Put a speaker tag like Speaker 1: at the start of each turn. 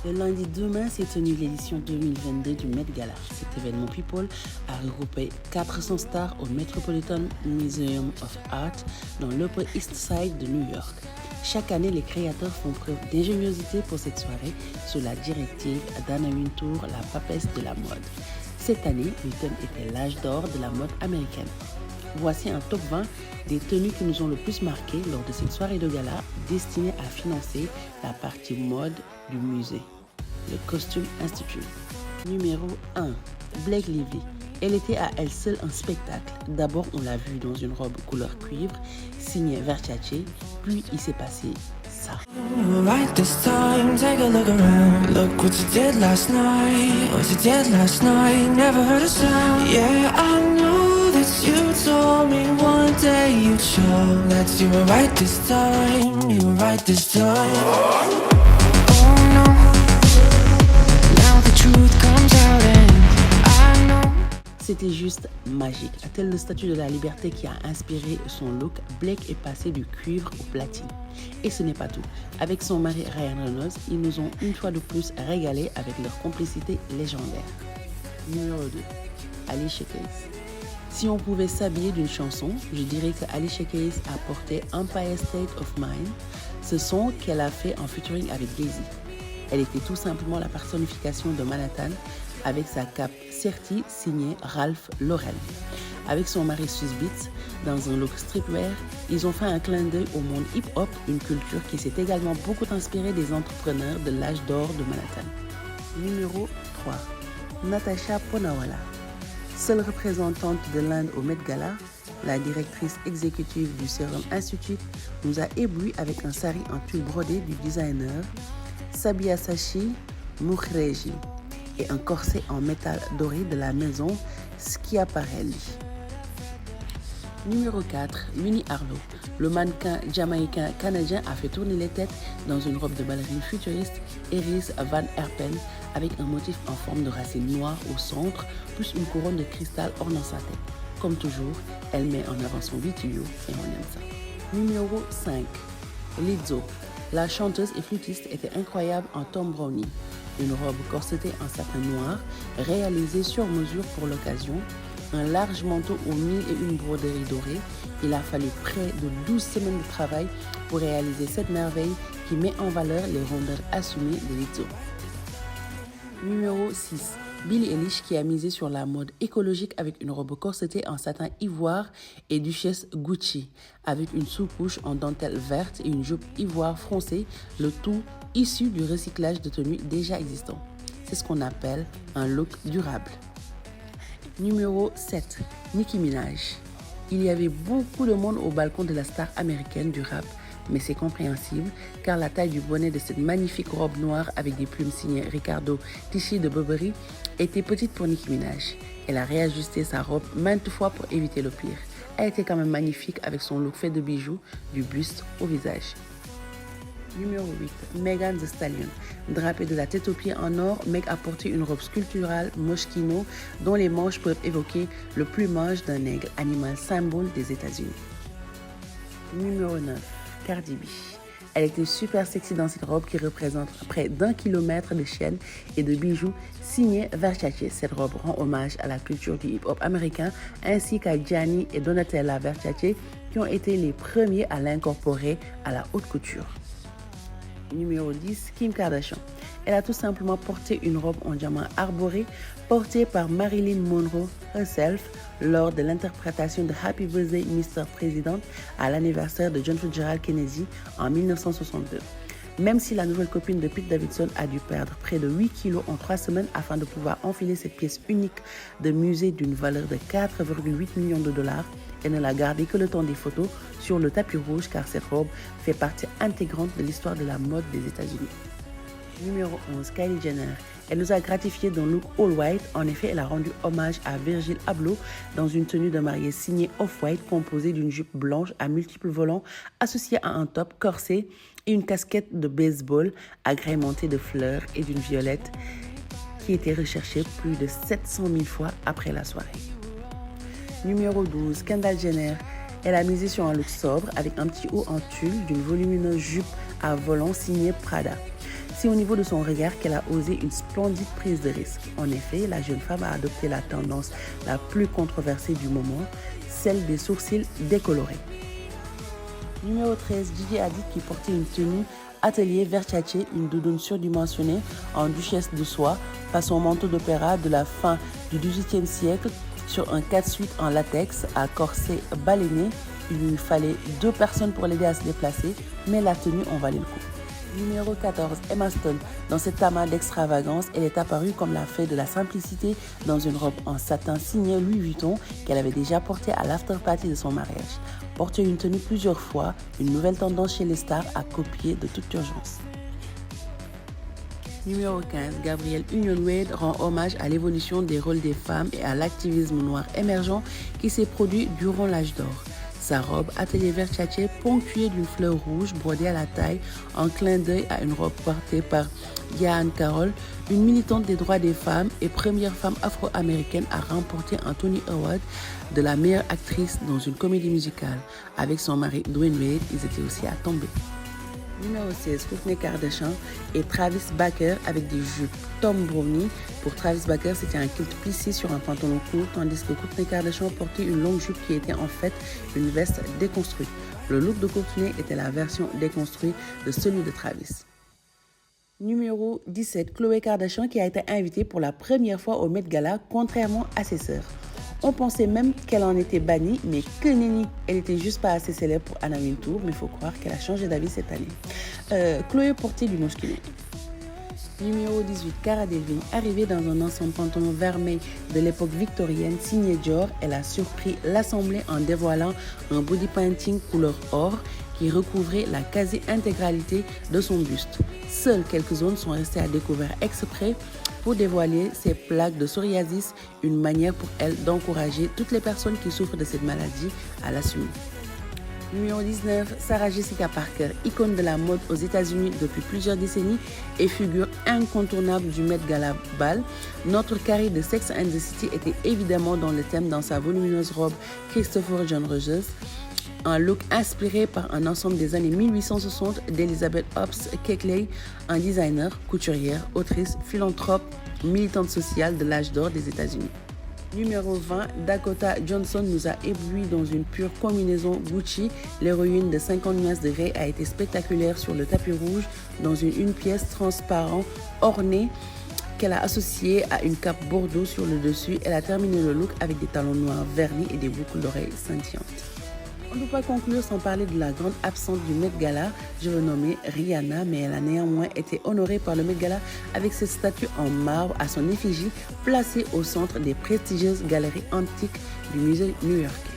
Speaker 1: Le lundi 2 mai s'est tenue l'édition 2022 du Met Gala. Cet événement People a regroupé 400 stars au Metropolitan Museum of Art dans l'Upper East Side de New York. Chaque année, les créateurs font preuve d'ingéniosité pour cette soirée sous la directive d'Anna Wintour, la papesse de la mode. Cette année, le thème était l'âge d'or de la mode américaine. Voici un top 20 des tenues qui nous ont le plus marqué lors de cette soirée de gala destinée à financer la partie mode du musée. Le Costume Institute. Numéro 1. Blake Lively. Elle était à elle seule un spectacle. D'abord, on l'a vue dans une robe couleur cuivre, signée Versace, puis il s'est passé ça.
Speaker 2: Right this time, take a look around. Look what you did last night. What you did last night, never heard a sound. Yeah, I know that you told me one day you'd show that you were right this time. You were right this time. Oh no, now the truth comes out and I know.
Speaker 1: C'était juste magique. Tel le statut de la liberté qui a inspiré son look, Blake est passé du cuivre au platine. Et ce n'est pas tout. Avec son mari Ryan Reynolds, ils nous ont une fois de plus régalé avec leur complicité légendaire. Numéro 2. Alicia Keys. Si on pouvait s'habiller d'une chanson, je dirais que Alicia Keys a porté Empire State of Mind, ce son qu'elle a fait en featuring avec Jay-Z. Elle était tout simplement la personnification de Manhattan avec sa cape Certi signée Ralph Lauren. Avec son mari Swizz Beatz, dans un look streetwear, ils ont fait un clin d'œil au monde hip-hop, une culture qui s'est également beaucoup inspirée des entrepreneurs de l'âge d'or de Manhattan. Numéro 3. Natasha Poonawalla. Seule représentante de l'Inde au Met Gala, la directrice exécutive du Serum Institute nous a ébloui avec un sari en tulle brodé du designer Sabyasachi Mukherjee et un corset en métal doré de la maison Schiaparelli. Numéro 4, Winnie Harlow. Le mannequin jamaïcain-canadien a fait tourner les têtes dans une robe de ballerine futuriste Iris Van Herpen avec un motif en forme de racine noire au centre, plus une couronne de cristal ornant sa tête. Comme toujours, elle met en avant son vitiligo et on aime ça. Numéro 5, Lizzo. La chanteuse et flûtiste était incroyable en Tom Brownie. Une robe corsetée en satin noir, réalisée sur mesure pour l'occasion, un large manteau aux 1001 broderies dorées. Il a fallu près de 12 semaines de travail pour réaliser cette merveille qui met en valeur les rondeurs assumées de Lizzo. Numéro 6. Billie Eilish qui a misé sur la mode écologique avec une robe corsetée en satin ivoire et duchesse Gucci, avec une sous-couche en dentelle verte et une jupe ivoire foncée, le tout issu du recyclage de tenues déjà existants. C'est ce qu'on appelle un look durable. Numéro 7. Nicki Minaj. Il y avait beaucoup de monde au balcon de la star américaine du rap, mais c'est compréhensible car la taille du bonnet de cette magnifique robe noire avec des plumes signées Riccardo Tisci de Burberry était petite pour Nicki Minaj. Elle a réajusté sa robe maintes fois pour éviter le pire. Elle était quand même magnifique avec son look fait de bijoux, du buste au visage. Numéro 8. Megan Thee Stallion. Drapée de la tête aux pieds en or, Meg a porté une robe sculpturale moschino dont les manches peuvent évoquer le plumage d'un aigle, animal symbole des États-Unis. Numéro 9. Cardi B. Elle était super sexy dans cette robe qui représente près d'1 kilomètre de chaînes et de bijoux signés Versace. Cette robe rend hommage à la culture du hip-hop américain ainsi qu'à Gianni et Donatella Versace qui ont été les premiers à l'incorporer à la haute couture. Numéro 10, Kim Kardashian. Elle a tout simplement porté une robe en diamant arboré portée par Marilyn Monroe herself lors de l'interprétation de Happy Birthday Mr. President à l'anniversaire de John Fitzgerald Kennedy en 1962. Même si la nouvelle copine de Pete Davidson a dû perdre près de 8 kilos en 3 semaines afin de pouvoir enfiler cette pièce unique de musée d'une valeur de 4,8 millions de dollars, elle ne l'a gardée que le temps des photos sur le tapis rouge car cette robe fait partie intégrante de l'histoire de la mode des États-Unis. Numéro 11, Kylie Jenner. Elle nous a gratifié d'un look all white. En effet, elle a rendu hommage à Virgil Abloh dans une tenue de mariée signée off-white composée d'une jupe blanche à multiples volants associée à un top corsé et une casquette de baseball agrémentée de fleurs et d'une violette qui était recherchée plus de 700 000 fois après la soirée. Numéro 12, Kendall Jenner. Elle a misé sur un look sobre avec un petit haut en tulle d'une volumineuse jupe à volants signée Prada. C'est au niveau de son regard qu'elle a osé une splendide prise de risque. En effet, la jeune femme a adopté la tendance la plus controversée du moment, celle des sourcils décolorés. Numéro 13, Gigi Hadid qui portait une tenue atelier Versace, une doudoune surdimensionnée en duchesse de soie, façon manteau d'opéra de la fin du XVIIIe siècle, sur un 4-8 en latex à corset baleiné. Il lui fallait 2 personnes pour l'aider à se déplacer, mais la tenue en valait le coup. Numéro 14, Emma Stone. Dans cet amas d'extravagance, elle est apparue comme la fée de la simplicité dans une robe en satin signée Louis Vuitton qu'elle avait déjà portée à l'after party de son mariage. Porter une tenue plusieurs fois, une nouvelle tendance chez les stars à copier de toute urgence. Numéro 15, Gabrielle Union Wade rend hommage à l'évolution des rôles des femmes et à l'activisme noir émergent qui s'est produit durant l'âge d'or. Sa robe atelier Versace ponctuée d'une fleur rouge brodée à la taille en clin d'œil à une robe portée par Jean Carroll, une militante des droits des femmes et première femme afro-américaine à remporter un Tony Award de la meilleure actrice dans une comédie musicale. Avec son mari Dwayne Wade, ils étaient aussi à tomber. Numéro 16, Kourtney Kardashian et Travis Barker avec des jupes Tom Brownie. Pour Travis Barker, c'était un kilt plissé sur un pantalon court, tandis que Kourtney Kardashian portait une longue jupe qui était en fait une veste déconstruite. Le look de Kourtney était la version déconstruite de celui de Travis. Numéro 17, Khloé Kardashian qui a été invitée pour la première fois au Met Gala, contrairement à ses sœurs. On pensait même qu'elle en était bannie, mais que nenni, elle était juste pas assez célèbre pour Anna Wintour, mais il faut croire qu'elle a changé d'avis cette année. Khloé portait du musculé. Numéro 18, Cara Delevingne, arrivée dans un ensemble pantalon vermeil de l'époque victorienne signé Dior, elle a surpris l'assemblée en dévoilant un body painting couleur or qui recouvrait la quasi-intégralité de son buste. Seules quelques zones sont restées à découvert exprès pour dévoiler ses plaques de psoriasis, une manière pour elle d'encourager toutes les personnes qui souffrent de cette maladie à l'assumer. Numéro 19, Sarah Jessica Parker, icône de la mode aux États-Unis depuis plusieurs décennies et figure incontournable du Met Gala Ball. Notre Carrie de Sex and the City était évidemment dans le thème dans sa volumineuse robe Christopher John Rogers. Un look inspiré par un ensemble des années 1860 d'Elizabeth Hobbs Keckley, un designer, couturière, autrice, philanthrope, militante sociale de l'âge d'or des États-Unis. Numéro 20, Dakota Johnson nous a éblouis dans une pure combinaison Gucci. L'héroïne de 50 nuances de Grey a été spectaculaire sur le tapis rouge dans une pièce transparente ornée qu'elle a associée à une cape bordeaux sur le dessus. Elle a terminé le look avec des talons noirs vernis et des boucles d'oreilles scintillantes. On ne peut pas conclure sans parler de la grande absente du Met Gala, je veux nommer Rihanna, mais elle a néanmoins été honorée par le Met Gala avec cette statue en marbre à son effigie placée au centre des prestigieuses galeries antiques du musée new-yorkais.